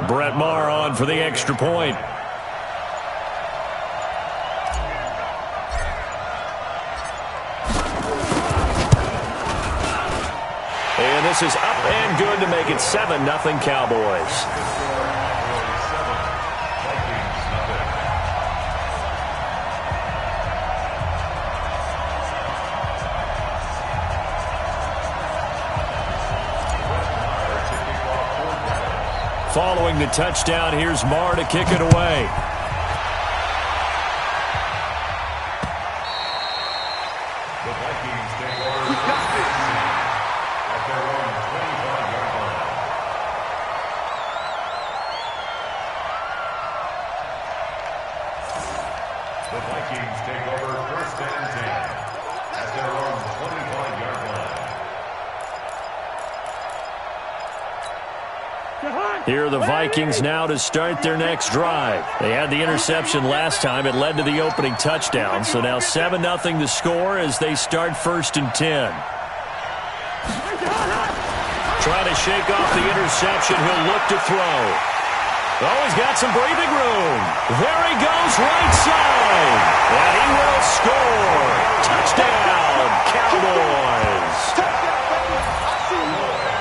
Brett Maher on for the extra point. And this is up and good to make it 7-0 Cowboys. Following the touchdown, here's Maher to kick it away. The Vikings take over at their own 25-yard line. The Vikings take over 1st and 10 at their own 25-yard line. Here are the Vikings now to start their next drive. They had the interception last time. It led to the opening touchdown. So now 7-0 the score as they start 1st and 10. Trying to shake off the interception. He'll look to throw. Oh, he's got some breathing room. There he goes, right side. And he will score. Touchdown, Cowboys.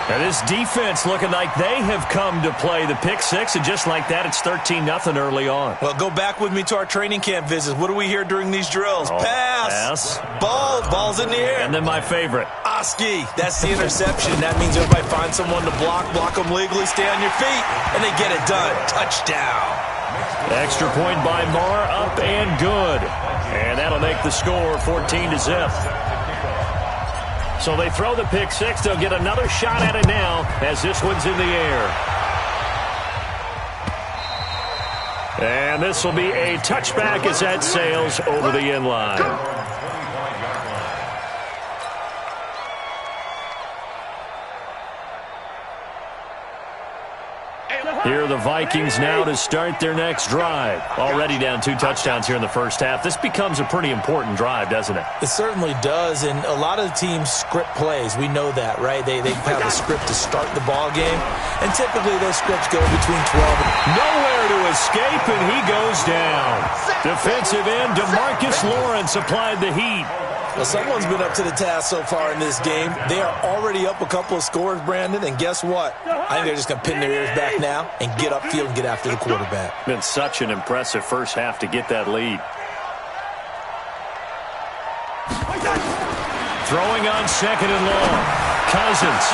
Now this defense looking like they have come to play the pick six, and just like that, it's 13-0 early on. Well, go back with me to our training camp visits. What do we hear during these drills? Pass. Ball's in the air. And then my favorite. Oski. That's the interception. That means everybody find someone to block them legally, stay on your feet, and they get it done. Touchdown. Extra point by Maher, up and good. And that'll make the score 14-0. So they throw the pick six. They'll get another shot at it now as this one's in the air. And this will be a touchback as that sails over the end line. Here are the Vikings now to start their next drive. Already down 2 touchdowns here in the first half. This becomes a pretty important drive, doesn't it? It certainly does, and a lot of the teams script plays. We know that, right? They have a script to start the ball game, and typically those scripts go between 12 and... Nowhere to escape, and he goes down. Defensive end DeMarcus Lawrence applied the heat. Well, someone's been up to the task so far in this game. They are already up a couple of scores, Brandon, and guess what? I think they're just going to pin their ears back now and get upfield and get after the quarterback. Been such an impressive first half to get that lead. Throwing on 2nd and long. Cousins.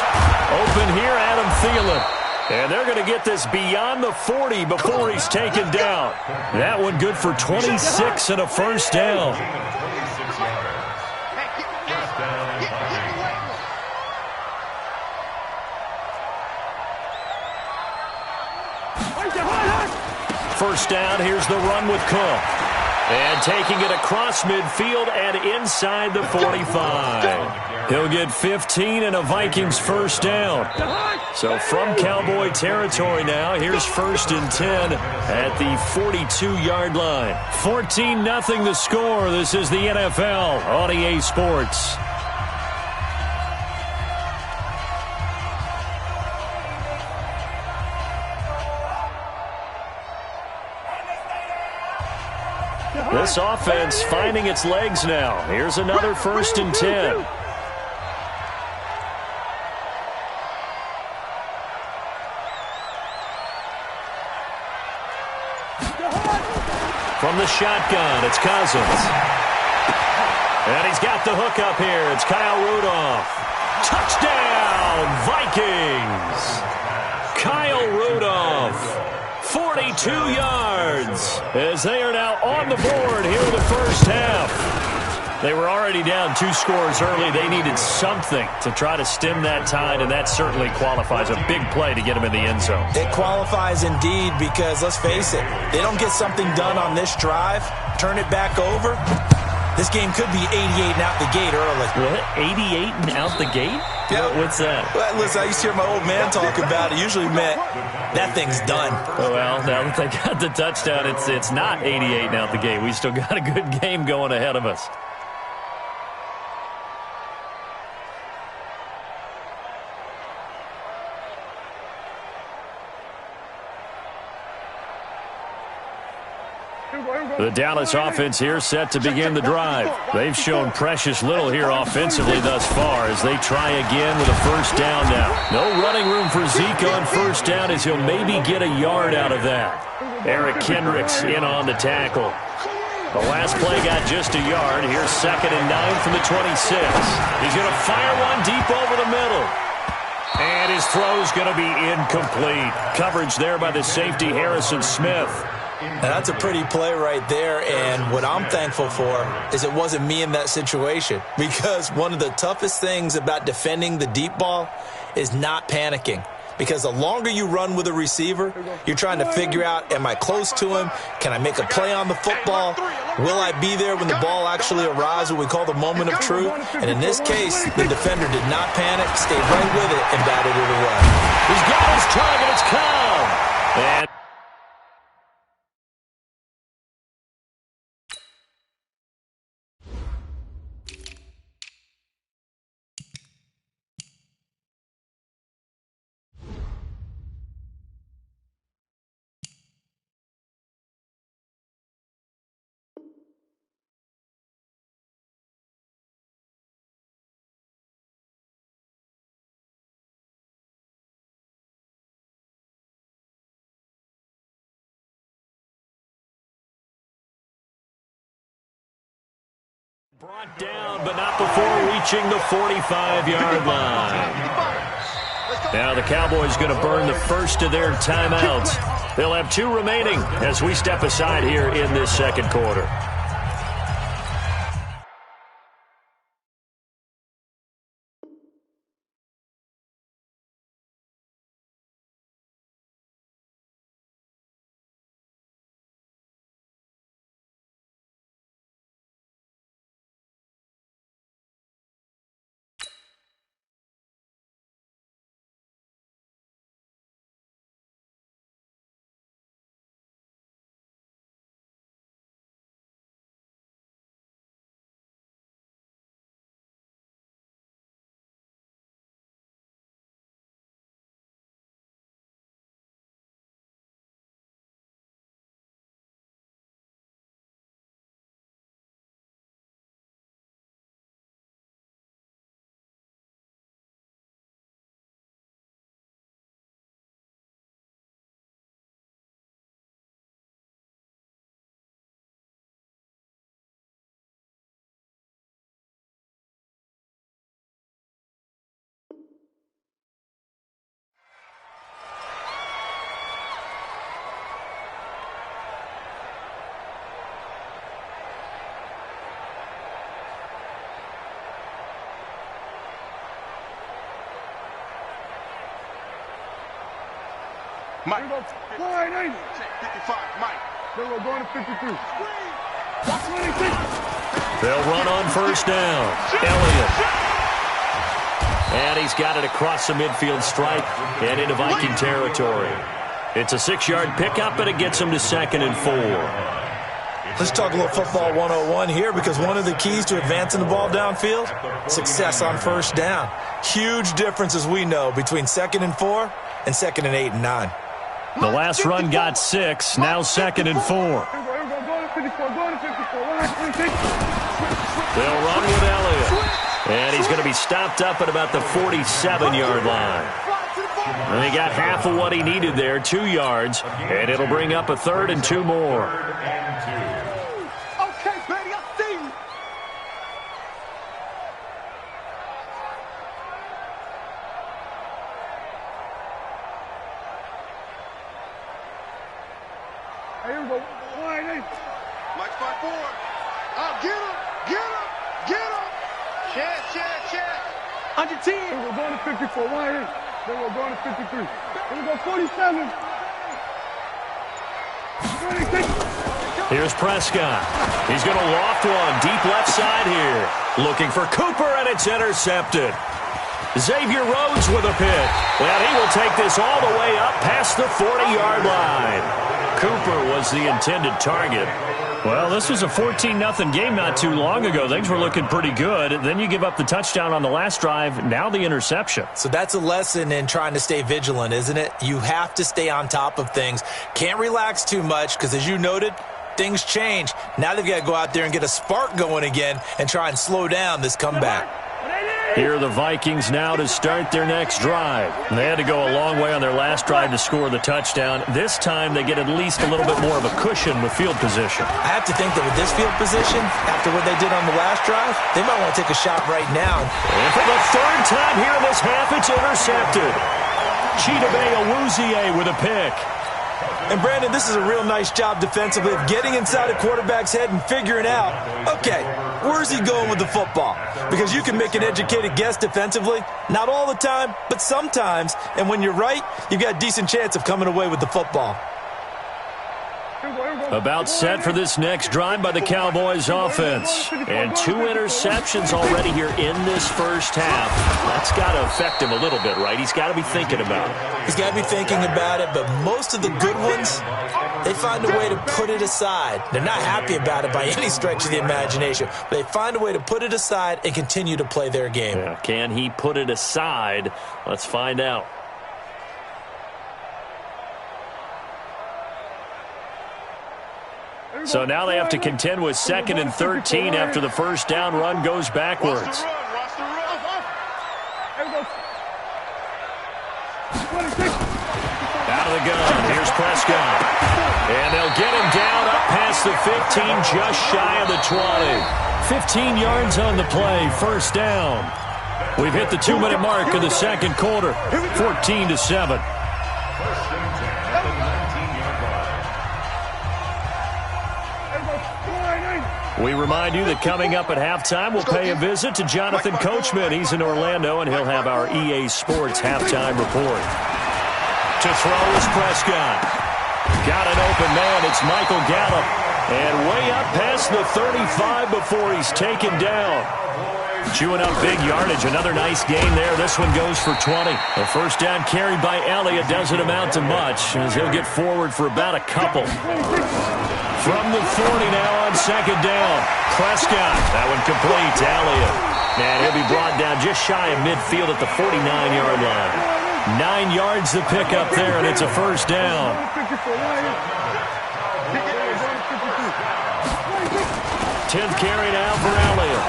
Open here, Adam Thielen. And they're going to get this beyond the 40 before he's taken down. That one good for 26 and a first down. First down, here's the run with Cook. And taking it across midfield and inside the 45. He'll get 15 and a Vikings first down. So from Cowboy territory now, here's 1st and 10 at the 42-yard line. 14-0 the score. This is the NFL on EA Sports. This offense finding its legs now. Here's another 1st and 10. From the shotgun, it's Cousins. And he's got the hook up here. It's Kyle Rudolph. Touchdown, Vikings! Kyle Rudolph. 42 yards as they are now on the board here in the first half. They were already down 2 scores early. They needed something to try to stem that tide, and that certainly qualifies. A big play to get them in the end zone. It qualifies indeed because, let's face it, they don't get something done on this drive, turn it back over, this game could be 88 and out the gate early. What? 88 and out the gate? Yeah. What's that? Well, listen, I used to hear my old man talk about it. Usually meant that thing's done. Oh, well, now that they got the touchdown, it's not 88 and out the gate. We still got a good game going ahead of us. The Dallas offense here set to begin the drive. They've shown precious little here offensively thus far as they try again with a first down now. No running room for Zeke on first down as he'll maybe get a yard out of that. Eric Kendricks in on the tackle. The last play got just a yard. Here's 2nd and 9 from the 26. He's going to fire one deep over the middle. And his throw's going to be incomplete. Coverage there by the safety, Harrison Smith. Now, that's a pretty play right there, and what I'm thankful for is it wasn't me in that situation, because one of the toughest things about defending the deep ball is not panicking. Because the longer you run with a receiver, you're trying to figure out, am I close to him? Can I make a play on the football? Will I be there when the ball actually arrives, what we call the moment of truth? And in this case, the defender did not panic, stayed right with it, and batted it away. He's got his target. It's Cobb. And brought down, but not before reaching the 45-yard line. Now the Cowboys going to burn the first of their timeouts. They'll have 2 remaining as we step aside here in this second quarter. Mike. 55, Mike. Then we're going to 53. They'll run on first down. Elliott. And he's got it across the midfield stripe and into Viking territory. It's a 6-yard pickup, and it gets him to 2nd and 4. Let's talk a little football 101 here, because one of the keys to advancing the ball downfield, success on first down. Huge difference, as we know, between 2nd and 4 and 2nd and 8 and 9. The last run got 6, now 2nd and 4. They'll run with Elliott. And he's going to be stopped up at about the 47-yard line. And he got half of what he needed there, 2 yards. And it'll bring up a 3rd and 2 more. Okay, baby, I see you. Here we go. Mike, spot forward. Oh, get him. Check. Under 10. Here we're going to 54. Wide in. Then we're going to 53. Here we go, 47. Here's Prescott. He's going to loft one deep left side here. Looking for Cooper, and it's intercepted. Xavier Rhodes with a pick. Well, he will take this all the way up past the 40-yard line. Cooper was the intended target. Well, this was a 14-0 game not too long ago. Things were looking pretty good. Then you give up the touchdown on the last drive. Now the interception. So that's a lesson in trying to stay vigilant, isn't it? You have to stay on top of things. Can't relax too much because, as you noted, things change. Now they've got to go out there and get a spark going again and try and slow down this comeback. Here are the Vikings now to start their next drive. They had to go a long way on their last drive to score the touchdown. This time they get at least a little bit more of a cushion with field position. I have to think that with this field position, after what they did on the last drive, they might want to take a shot right now. And for the third time here in this half, it's intercepted. Chidobe Awuzie with a pick. And, Brandon, this is a real nice job defensively of getting inside a quarterback's head and figuring out, okay, where's he going with the football? Because you can make an educated guess defensively, not all the time, but sometimes. And when you're right, you've got a decent chance of coming away with the football. About set for this next drive by the Cowboys offense. And 2 interceptions already here in this first half. That's got to affect him a little bit, right? He's got to be thinking about it. He's got to be thinking about it, but most of the good ones, they find a way to put it aside. They're not happy about it by any stretch of the imagination, but they find a way to put it aside and continue to play their game. Yeah, can he put it aside? Let's find out. So now they have to contend with 2nd and 13 after the first down run goes backwards. Out of the gun, here's Prescott. And they'll get him down up past the 15, just shy of the 20. 15 yards on the play, first down. We've hit the 2-minute mark of the second quarter, 14-7. We remind you that coming up at halftime, we'll pay a visit to Jonathan Coachman. He's in Orlando, and he'll have our EA Sports halftime report. To throw is Prescott. Got an open man. It's Michael Gallup. And way up past the 35 before he's taken down. Chewing up big yardage. Another nice gain there. This one goes for 20. The first down carried by Elliott doesn't amount to much, as he'll get forward for about a couple. From the 40 now on second down. Prescott. That one complete to Elliott. And he'll be brought down just shy of midfield at the 49-yard line. 9 yards to pick up there, and it's a first down. 10th carry now for Elliott.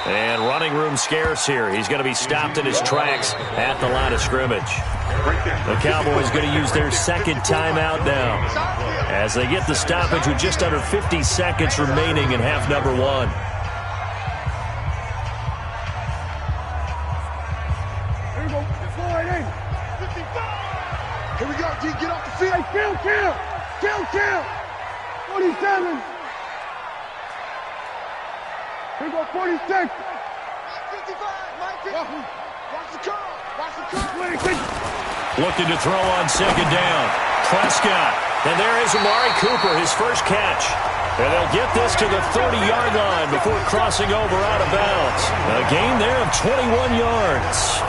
And running room scarce here. He's going to be stopped in his tracks at the line of scrimmage. The Cowboys going to use their second timeout now as they get the stoppage with just under 50 seconds remaining in half number 1. Here we go. Here we go, D. Get off the field. Hey, kill. 47. Here we go, 46. 55. Watch the curl. Looking to throw on second down. Prescott. And there is Amari Cooper, his first catch. And they'll get this to the 30-yard line before crossing over out of bounds. A gain there of 21 yards.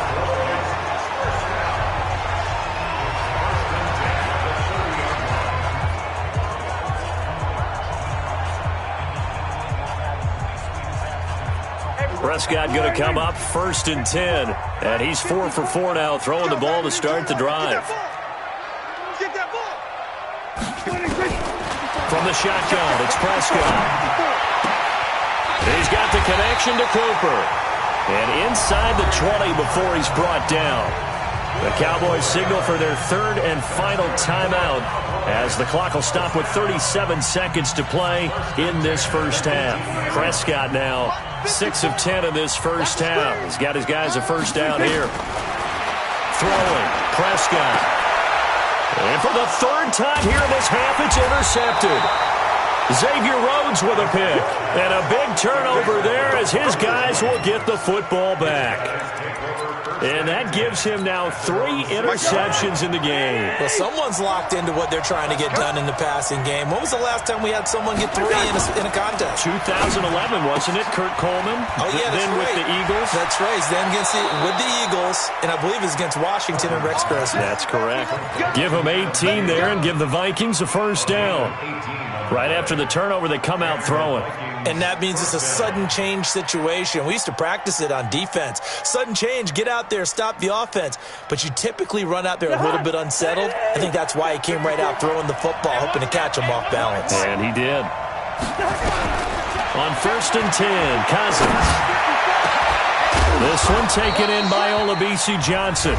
Prescott going to come up 1st and 10. And he's 4 for 4 now, throwing the ball to start the drive. From the shotgun, it's Prescott. He's got the connection to Cooper. And inside the 20 before he's brought down. The Cowboys signal for their 3rd and final timeout as the clock will stop with 37 seconds to play in this first half. Prescott now 6 of 10 in this first half. He's got his guys a first down here. Throwing, Prescott. And for the 3rd time here in this half, it's intercepted. Xavier Rhodes with a pick. And a big turnover there as his guys will get the football back. And that gives him now 3 interceptions in the game. Well, someone's locked into what they're trying to get done in the passing game. When was the last time we had someone get 3 in a contest? 2011, wasn't it? Kurt Coleman? Oh, yeah, that's then right. With the Eagles? That's right. Then with the Eagles, and I believe it's against Washington and Rex Grossman. That's correct. Give them 18 there and give the Vikings a first down. Right after the turnover, they come out throwing. And that means it's a sudden change situation. We used to practice it on defense. Sudden change, get out there, stop the offense. But you typically run out there a little bit unsettled. I think that's why he came right out throwing the football, hoping to catch him off balance. And he did. On 1st and 10, Cousins. This one taken in by Olabisi Johnson.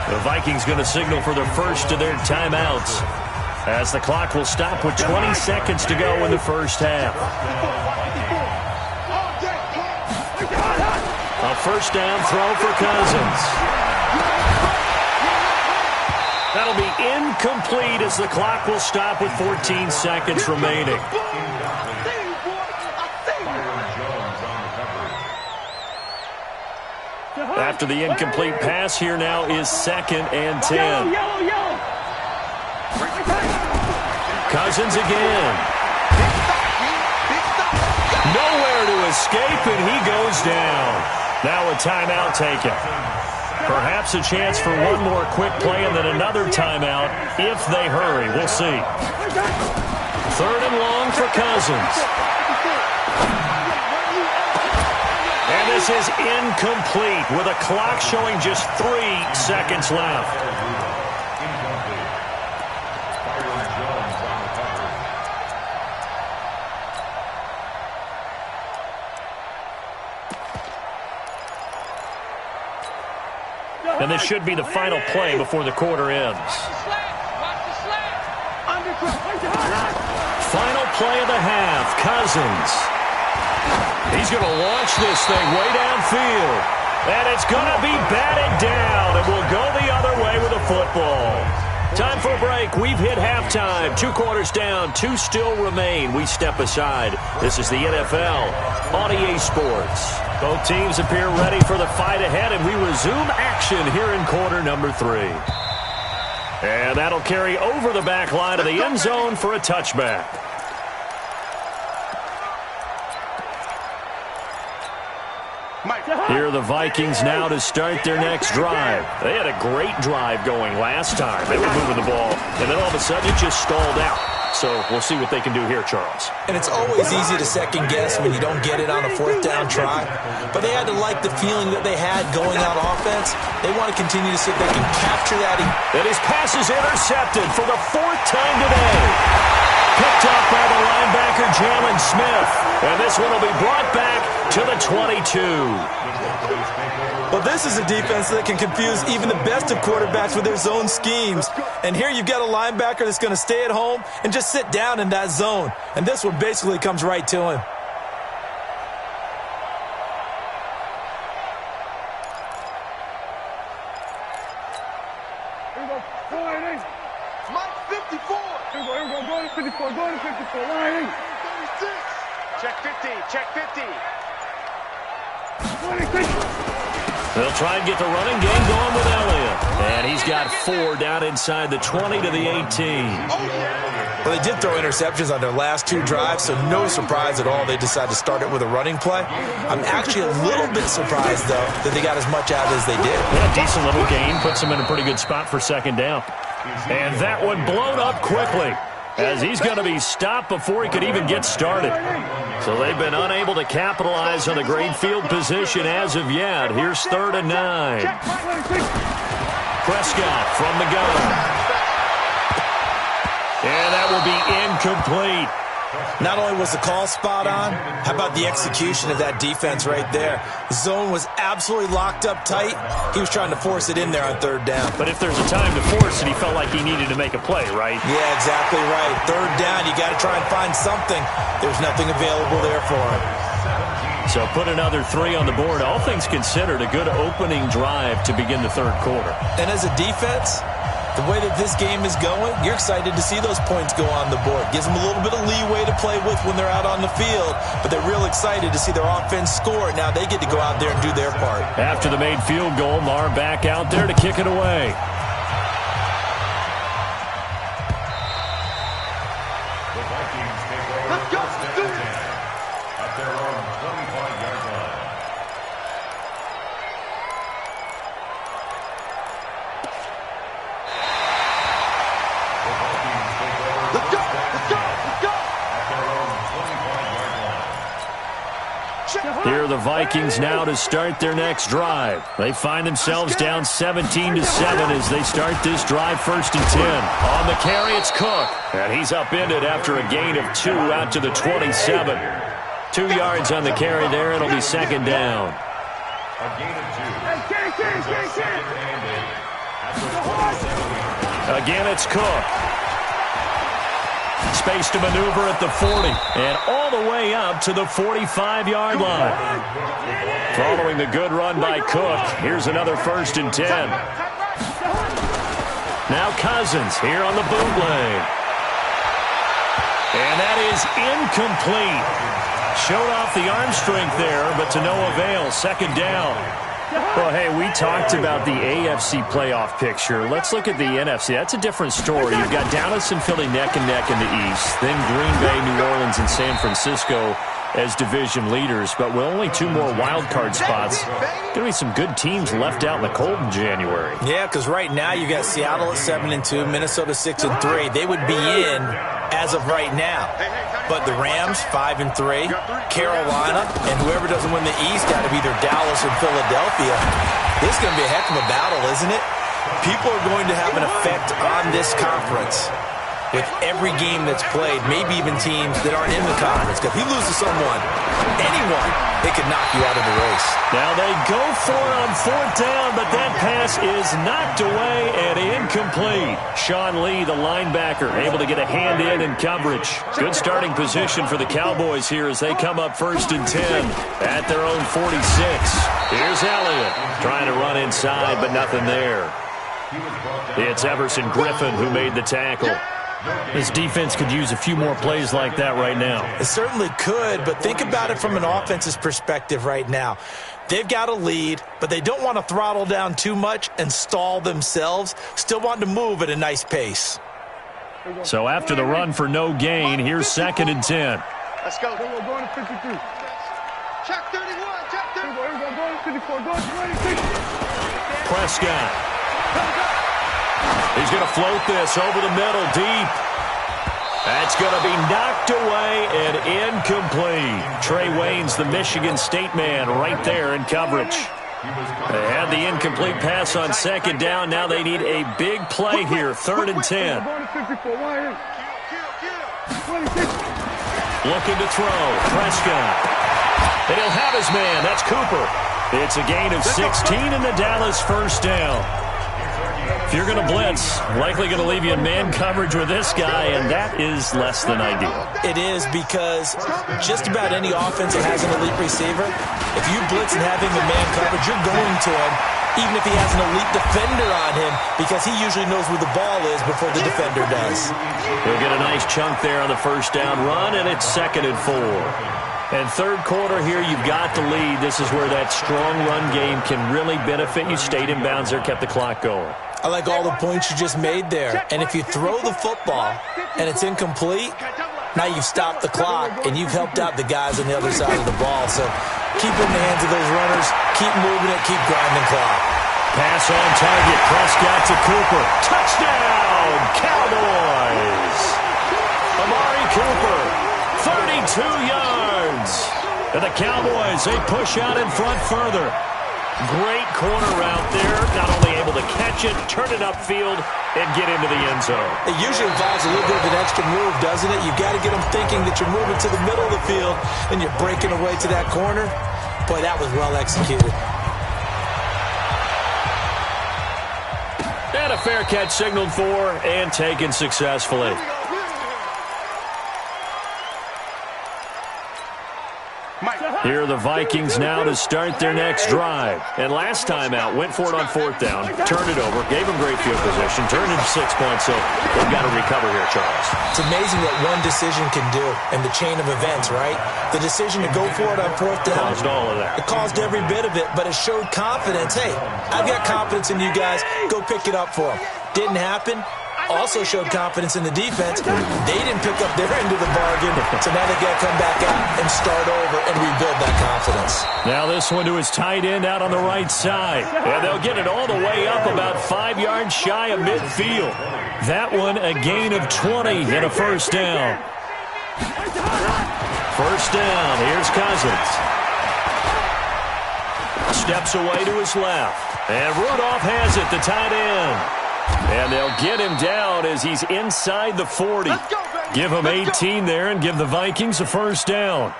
The Vikings going to signal for the first of their timeouts, as the clock will stop with 20 seconds to go in the first half. A first down throw for Cousins. That'll be incomplete as the clock will stop with 14 seconds remaining. After the incomplete pass, here now is 2nd and 10. Cousins again. Nowhere to escape, and he goes down. Now a timeout taken. Perhaps a chance for one more quick play and then another timeout if they hurry. We'll see. 3rd and long for Cousins. And this is incomplete with a clock showing just 3 seconds left. And this should be the final play before the quarter ends. Final play of the half, Cousins. He's going to launch this thing way downfield. And it's going to be batted down. And will go the other way with the football. Time for a break. We've hit halftime. 2 quarters down. 2 still remain. We step aside. This is the NFL on EA Sports. Both teams appear ready for the fight ahead, and we resume action here in quarter number 3. And that'll carry over the back line of the end zone for a touchback. Here are the Vikings now to start their next drive. They had a great drive going last time. They were moving the ball, and then all of a sudden it just stalled out. So we'll see what they can do here, Charles. And it's always easy to second guess when you don't get it on a 4th down try. But they had to like the feeling that they had going out offense. They want to continue to see if they can capture that. And his pass is intercepted for the 4th time today. Picked up by the linebacker, Jalen Smith. And this one will be brought back to the 22. Well, this is a defense that can confuse even the best of quarterbacks with their zone schemes. And here you've got a linebacker that's going to stay at home and just sit down in that zone. And this one basically comes right to him. Check 50, check 50. They'll try and get the running game going with Elliott. And he's got 4 down inside the 20 to the 18. Well, they did throw interceptions on their last 2 drives, so no surprise at all they decided to start it with a running play. I'm actually a little bit surprised, though, that they got as much out as they did. Yeah, decent little gain. Puts them in a pretty good spot for 2nd down. And that one blown up quickly, as he's going to be stopped before he could even get started. So they've been unable to capitalize on the great field position as of yet. Here's 3rd and 9. Prescott from the gun. And that will be incomplete. Not only was the call spot on, how about the execution of that defense right there? The zone was absolutely locked up tight. He was trying to force it in there on 3rd down. But if there's a time to force it, he felt like he needed to make a play, right? Yeah, exactly right. 3rd down, you got to try and find something. There's nothing available there for him. So put another 3 on the board. All things considered, a good opening drive to begin the 3rd quarter. And as a defense, the way that this game is going, you're excited to see those points go on the board. Gives them a little bit of leeway to play with when they're out on the field, but they're real excited to see their offense score. Now they get to go out there and do their part. After the made field goal, Marr back out there to kick it away. The Vikings take over first and 10 at their own 25-yard line. Here are the Vikings now to start their next drive. They find themselves down 17-7 as they start this drive, 1st and 10. On the carry, it's Cook. And he's upended after a gain of 2 out to the 27. 2 yards on the carry there. It'll be 2nd down. A gain of 2. Again, it's Cook. Space to maneuver at the 40 and all the way up to the 45-yard line. Following the good run by Cook, here's another 1st and 10. Now Cousins here on the bootleg. And that is incomplete. Showed off the arm strength there, but to no avail. 2nd down. Well, hey, we talked about the AFC playoff picture. Let's look at the NFC. That's a different story. You've got Dallas and Philly neck and neck in the East. Then Green Bay, New Orleans, and San Francisco as division leaders. But with only 2 more wild card spots, going to be some good teams left out in the cold in January. Yeah, because right now you got Seattle at 7-2, Minnesota 6-3. They would be in as of right now. But the Rams, 5-3, Carolina, and whoever doesn't win the East out of either Dallas or Philadelphia. This is going to be a heck of a battle, isn't it? People are going to have an effect on this conference with every game that's played, maybe even teams that aren't in the conference. Because if he loses someone, anyone, it could knock you out of the race. Now they go for it on 4th down, but that pass is knocked away and incomplete. Sean Lee, the linebacker, able to get a hand in coverage. Good starting position for the Cowboys here as they come up 1st and 10 at their own 46. Here's Elliott trying to run inside, but nothing there. It's Everson Griffin who made the tackle. This defense could use a few more plays like that right now. It certainly could, but think about it from an offense's perspective right now. They've got a lead, but they don't want to throttle down too much and stall themselves. Still want to move at a nice pace. So after the run for no gain, here's 2nd and 10. Let's go. We're going to 53. Check 31. Check 31. We're going to 54. Go to 26. Prescott. He's going to float this over the middle deep. That's going to be knocked away and incomplete. Trey Waynes, the Michigan State man, right there in coverage. They had the incomplete pass on 2nd down. Now they need a big play here, 3rd and 10. Looking to throw. Prescott. And he'll have his man. That's Cooper. It's a gain of 16 in the Dallas 1st down. If you're going to blitz, likely going to leave you in man coverage with this guy, and that is less than ideal. It is because just about any offense that has an elite receiver, if you blitz and have him in man coverage, you're going to him, even if he has an elite defender on him, because he usually knows where the ball is before the defender does. He'll get a nice chunk there on the 1st down run, and it's 2nd and 4. And 3rd quarter here, you've got the lead. This is where that strong run game can really benefit you. Stayed in bounds there, kept the clock going. I like all the points you just made there. And if you throw the football and it's incomplete, now you've stopped the clock and you've helped out the guys on the other side of the ball. So keep in the hands of those runners, keep moving it, keep grinding clock. Pass on target, Prescott to Cooper. Touchdown, Cowboys! Amari Cooper, 32 yards. And the Cowboys, they push out in front further. Great corner route there. Not only able to catch it, turn it upfield, and get into the end zone. It usually involves a little bit of an extra move, doesn't it? You've got to get them thinking that you're moving to the middle of the field and you're breaking away to that corner. Boy, that was well executed. And a fair catch signaled for and taken successfully. Here are the Vikings now to start their next drive. And last time out, went for it on 4th down, turned it over, gave them great field position, turned it 6 points, so they've got to recover here, Charles. It's amazing what one decision can do in the chain of events, right? The decision to go for it on 4th down. Caused all of that. It caused every bit of it, but it showed confidence. Hey, I've got confidence in you guys. Go pick it up for them. Didn't happen. Also showed confidence in the defense. They didn't pick up their end of the bargain, so now they've got to come back out and start over and rebuild that confidence. Now this one to his tight end out on the right side. And they'll get it all the way up about 5 yards shy of midfield. That one a gain of 20 and a 1st down. 1st down. Here's Cousins. Steps away to his left. And Rudolph has it, the tight end. And they'll get him down as he's inside the 40. Give him 18 there and give the Vikings a first down.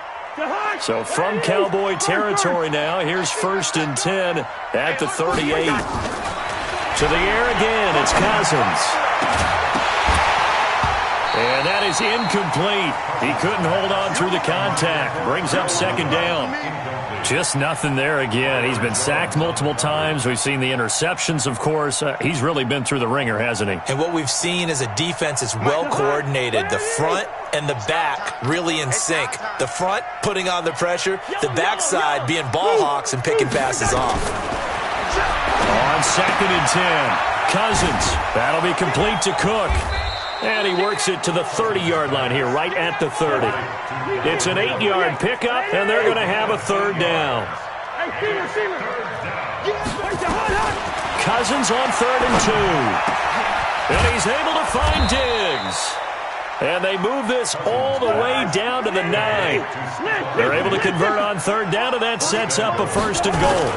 So from Cowboy territory now, here's 1st and 10 at the 38. To the air again, it's Cousins. And that is incomplete. He couldn't hold on through the contact. Brings up 2nd down. Just nothing there again. He's been sacked multiple times. We've seen the interceptions, of course. He's really been through the ringer, hasn't he? And what we've seen is a defense that's well coordinated. The front and the back really in sync. The front putting on the pressure. The backside being ball hawks and picking passes off. On 2nd and 10. Cousins. That'll be complete to Cook. And he works it to the 30-yard line here, right at the 30. It's an 8-yard pickup, and they're going to have a 3rd down. Cousins on 3rd and 2. And he's able to find Diggs. And they move this all the way down to the 9. They're able to convert on 3rd down, and that sets up a 1st and goal.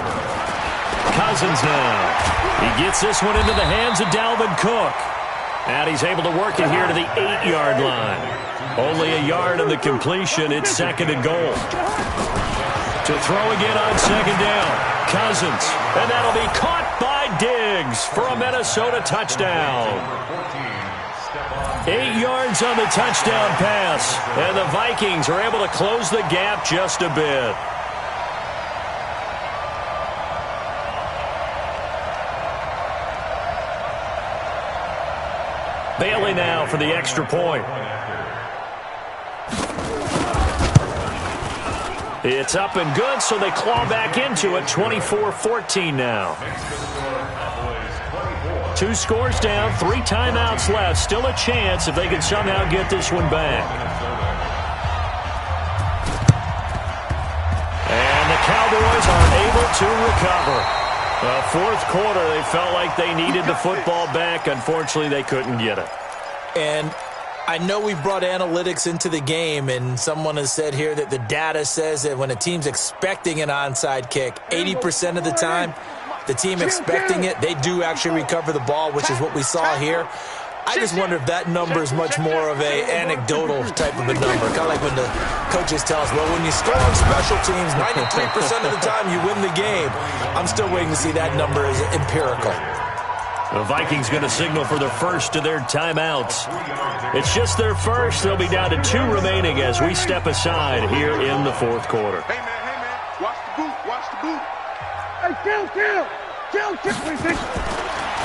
Cousins now. He gets this one into the hands of Dalvin Cook. And he's able to work it here to the 8-yard line. Only a yard in the completion. It's 2nd and goal. To throw again on 2nd down. Cousins. And that'll be caught by Diggs for a Minnesota touchdown. 8 yards on the touchdown pass. And the Vikings are able to close the gap just a bit. Bailey now for the extra point. It's up and good, so they claw back into it. 24-14 now. 2 scores down, 3 timeouts left. Still a chance if they can somehow get this one back. And the Cowboys are able to recover. Fourth quarter, they felt like they needed the football back. Unfortunately, they couldn't get it. And I know we brought analytics into the game, and someone has said here that the data says that when a team's expecting an onside kick, 80% of the time, the team expecting it, they do actually recover the ball, which is what we saw here. I just wonder if that number is much more of a anecdotal type of a number. Kind of like when the coaches tell us, well, when you score on special teams, 93% of the time you win the game. I'm still waiting to see that number as empirical. The Vikings going to signal for the first of their timeouts. It's just their first. They'll be down to 2 remaining as we step aside here in the fourth quarter. Hey, man, watch the boot, watch the boot. Hey, kill.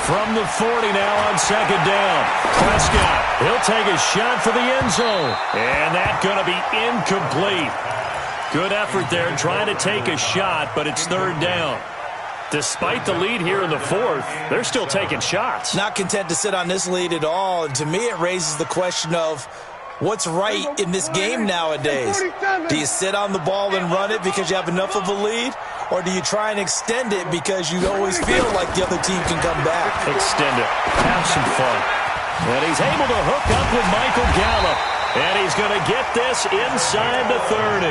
From the 40 now on 2nd down. Prescott, he'll take a shot for the end zone. And that's going to be incomplete. Good effort there trying to take a shot, but it's 3rd down. Despite the lead here in the 4th, they're still taking shots. Not content to sit on this lead at all. And to me, it raises the question of what's right in this game nowadays. Do you sit on the ball and run it because you have enough of a lead? Or do you try and extend it because you always feel like the other team can come back? Extend it. Have some fun. And he's able to hook up with Michael Gallup. And he's going to get this inside the 30.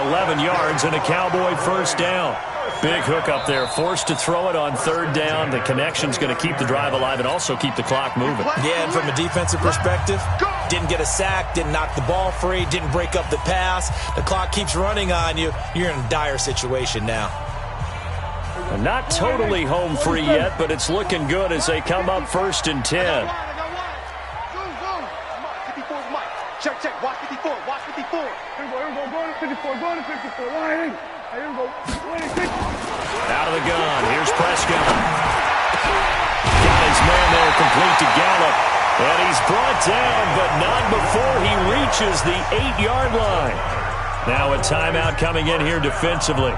11 yards and a Cowboy first down. Big hook up there. Forced to throw it on 3rd down. The connection's going to keep the drive alive and also keep the clock moving. Yeah, and from a defensive perspective, didn't get a sack, didn't knock the ball free, didn't break up the pass. The clock keeps running on you. You're in a dire situation now. Not totally home free yet, but it's looking good as they come up 1st and 10. Check. Watch 54. Here we go. Go to 54. Here we go. Out of the gun. Here's Prescott. Got his man there complete to Gallup. And he's brought down, but not before he reaches the 8-yard line. Now a timeout coming in here defensively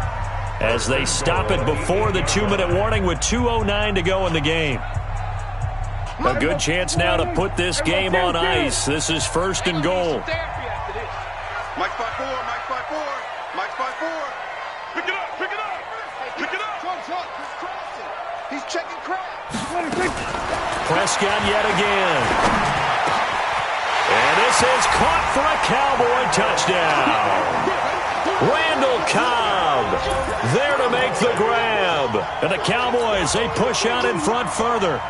as they stop it before the 2-minute warning with 2:09 to go in the game. A good chance now to put this game on ice. This is 1st and goal. Mike 5-4. Mike 5-4. Pick it up. He's checking crowd. Prescott yet again. And this is caught for a Cowboy touchdown. Randall Cobb there to make the grab. And the Cowboys, they push out in front further.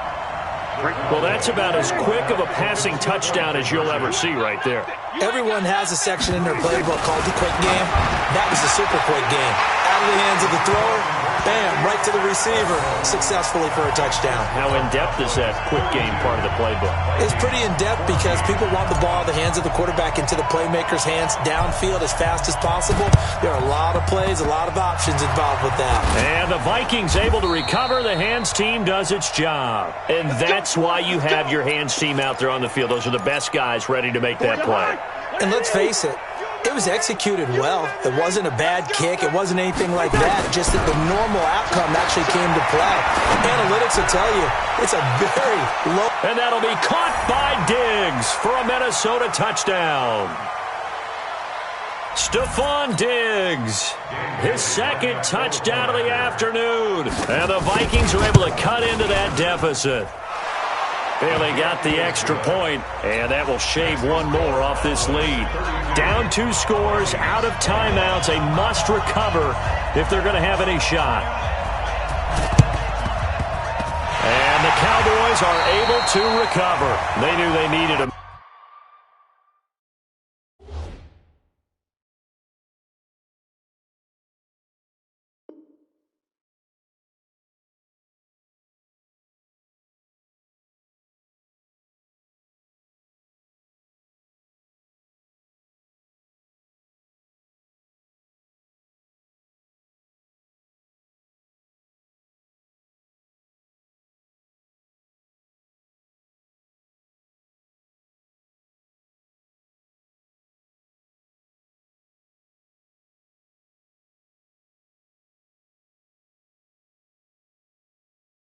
Well, that's about as quick of a passing touchdown as you'll ever see right there. Everyone has a section in their playbook called the quick game. That was a super quick game. Out of the hands of the thrower, bam, right to the receiver, successfully for a touchdown. How in-depth is that quick game part of the playbook? It's pretty in-depth because people want the ball in the hands of the quarterback into the playmaker's hands downfield as fast as possible. There are a lot of plays, a lot of options involved with that. And the Vikings able to recover. The hands team does its job. And that's why you have your hands team out there on the field. Those are the best guys ready to make that play. And let's face it, it was executed well. It wasn't a bad kick. It wasn't anything like that. Just that the normal outcome actually came to play. Analytics will tell you it's a very low. And that'll be caught by Diggs for a Minnesota touchdown. Stephon Diggs, his second touchdown of the afternoon. And the Vikings are able to cut into that deficit. And they got the extra point, and that will shave one more off this lead. Down 2 scores, out of timeouts, a must recover if they're going to have any shot. And the Cowboys are able to recover. They knew they needed a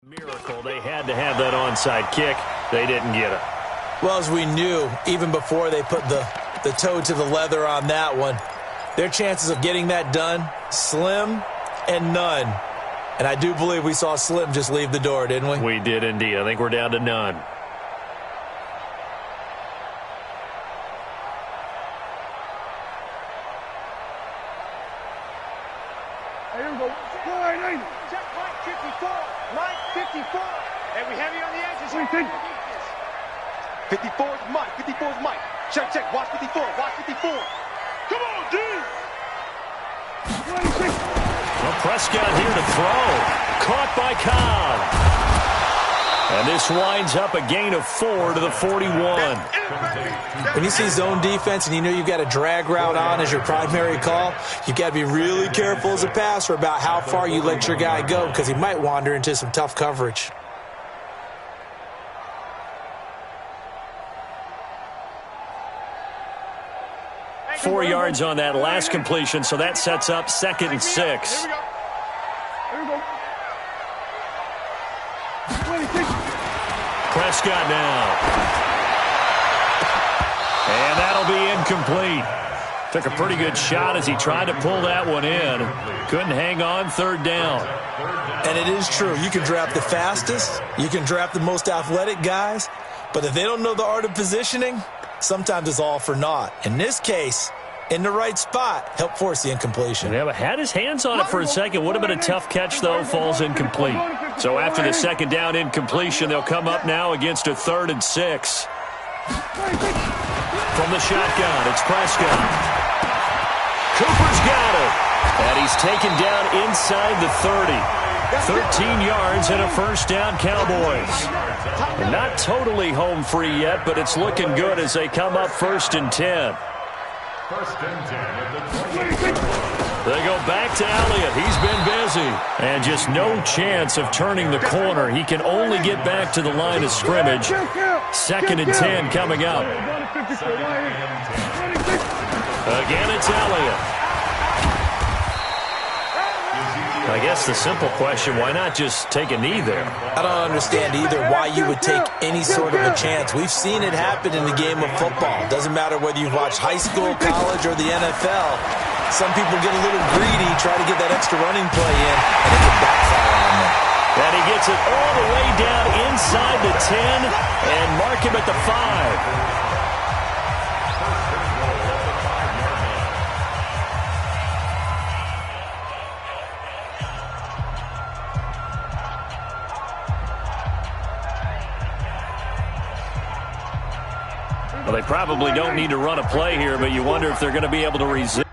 miracle. They had to have that onside kick. They didn't get it. Well, as we knew, even before they put the toe to the leather on that one, their chances of getting that done, slim and none. And I do believe we saw Slim just leave the door, didn't we? We did indeed. I think we're down to none. Hey, here we go. Check Mike 54. Mike 54. And we have you on the edges. 54 is Mike. 54 is Mike. Check. Watch 54. Watch 54. Come on, D. 26. Well, Prescott here to throw. Caught by Cobb. And this winds up a gain of 4 to the 41. When you see zone defense and you know you've got a drag route on as your primary call, you've got to be really careful as a passer about how far you let your guy go because he might wander into some tough coverage. Four yards on that last completion, so that sets up 2nd and 6. Here we go. 26. Prescott now. And that'll be incomplete. Took a pretty good shot as he tried to pull that one in. Couldn't hang on 3rd down. And it is true. You can draft the fastest. You can draft the most athletic guys. But if they don't know the art of positioning, sometimes it's all for naught. In this case, in the right spot, helped force the incompletion. Yeah, but had his hands on it for a second. Would have been a tough catch, though. Falls incomplete. So after the 2nd down incompletion, they'll come up now against a 3rd and 6. From the shotgun, it's Prescott. Cooper's got it. And he's taken down inside the 30. 13 yards and a 1st down, Cowboys. And not totally home free yet, but it's looking good as they come up 1st and 10. 1st and 10 at the 20. They go back to Elliott. He's been busy. And just no chance of turning the corner. He can only get back to the line of scrimmage. 2nd and 10 coming up. Again, it's Elliott. I guess the simple question, why not just take a knee there? I don't understand either why you would take any sort of a chance. We've seen it happen in the game of football. Doesn't matter whether you've watched high school, college, or the NFL. Some people get a little greedy, try to get that extra running play in, and it can backfire on them. And he gets it all the way down inside the 10 and mark him at the 5. Well, they probably don't need to run a play here, but you wonder if they're going to be able to resist.